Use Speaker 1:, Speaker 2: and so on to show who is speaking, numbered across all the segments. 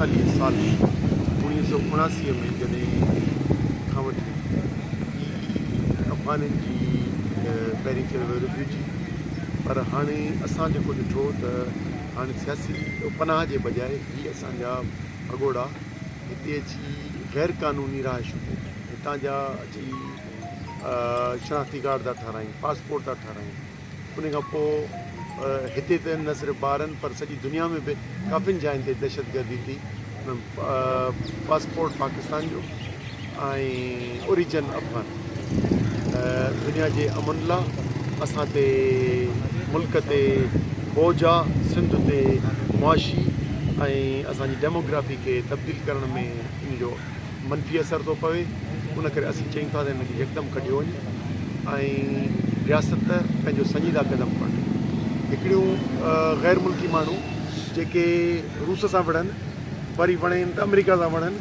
Speaker 1: 45 साल 1979 में जॾहिं खां वठी अफ़गाननि जी पहिरीं चयो वियो रिफ्यूजी, पर हाणे असां जेको ॾिठो त हाणे सियासी पनाह जे बजाए ही असांजा भॻोड़ा हिते अची गैर क़ानूनी रहाइशूं हितां जा अची शनाख़्ती कार्ड था ठाराइनि, पासपोर्ट था ठाराइनि। उन खां पोइ हिते त न सिर्फ़ु ॿारनि पर सॼी दुनिया में बि काफ़ियुनि जायुनि ते दहशतगर्दी थी। पासपोर्ट पाकिस्तान जो ऐं ओरिजिन अफ़गान। दुनिया जे अमन लाइ असां ते मुल्क ते बोझ आहे, सिंध ते मुआशी ऐं असांजी डेमोग्राफी खे तब्दील करण में इन जो मनफ़ी असरु थो पवे। उन करे असीं चयूं था त हिनखे यकदमि कढियो वञे ऐं रियासत पंहिंजो संजीदा क़दम खणे। हिकिड़ियूं गैर मुल्की माण्हू जेके रूस सां विढ़नि, वरी वणेनि त अमेरिका सां विढ़नि,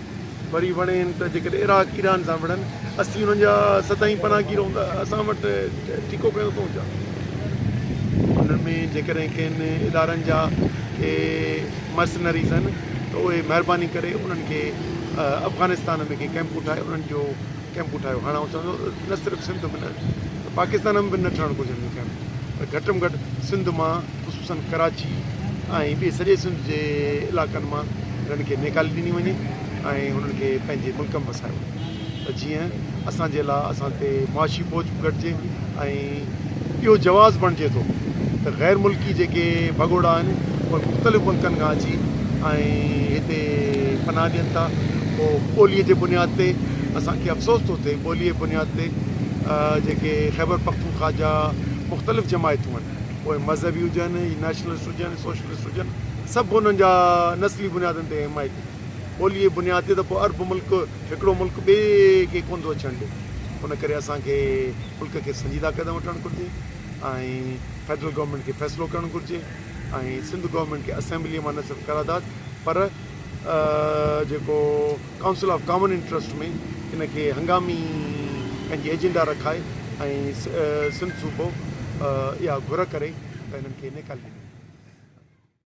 Speaker 1: वरी वणेनि त जेकॾहिं इराक ईरान सां विढ़नि, असीं उन्हनि जा सदाईं पनाहगीर हूंदा, असां वटि ठीको कयो थो हुजां। उन्हनि में जेकॾहिं कंहिं इदारनि जा के मर्सनरीज़ आहिनि त उहे महिरबानी करे उन्हनि खे अफ़गानिस्तान में के कैंपूं ठाहे उन्हनि जो कैंपूं ठाहियो। हाणे आउं चवंदो न सिर्फ़ु सिंध में न, पाकिस्तान में बि न ठहणु घुरिजनि कैंप, पर घटि में घटि सिंध मां ख़ुशूसन कराची ऐं ॿिए सॼे सिंध जे इलाइक़नि मां हिननि खे निकाली ॾिनी वञे ऐं हुननि खे पंहिंजे मुल्क में वसायो त जीअं असांजे लाइ असां ते मुआशी बोझ घटिजे ऐं इहो जवाज़ बणिजे थो त गैर मुल्की जेके भॻोड़ा आहिनि उहे मुख़्तलिफ़ मुल्कनि खां अची ऐं हिते पनाह ॾियनि था। पोइ ॿोलीअ जे बुनियाद ते असांखे अफ़सोस थो थिए, ॿोलीअ जे बुनियाद ते जेके ख़ैबर पख्तूनख्वा जा मुख़्तलिफ़ जमायतूं आहिनि, उहे मज़हबी हुजनि, नेशनलिस्ट हुजनि, सोशलिस्ट हुजनि, सभु हुननि जा नस्ली बुनियादनि ते हिमायती। ॿोलीअ जे बुनियाद ते त पोइ अरब मुल्क हिकिड़ो मुल्क ॿिए खे कोन थो अचणु ॾिए। उन करे असांखे मुल्क खे संजीदा क़दम वठणु घुरिजे ऐं फेडरल गवर्नमेंट खे फ़ैसिलो करणु घुरिजे ऐं सिंध गवर्नमेंट खे असेंबलीअ मां न सिर्फ़ु करारदाद पर जेको काउंसिल ऑफ कॉमन इंट्रस्ट में इन खे हंगामी पंहिंजी एजेंडा रखाए ऐं सिंध सूबो इहा घुर करे त हिननि खे निकाली।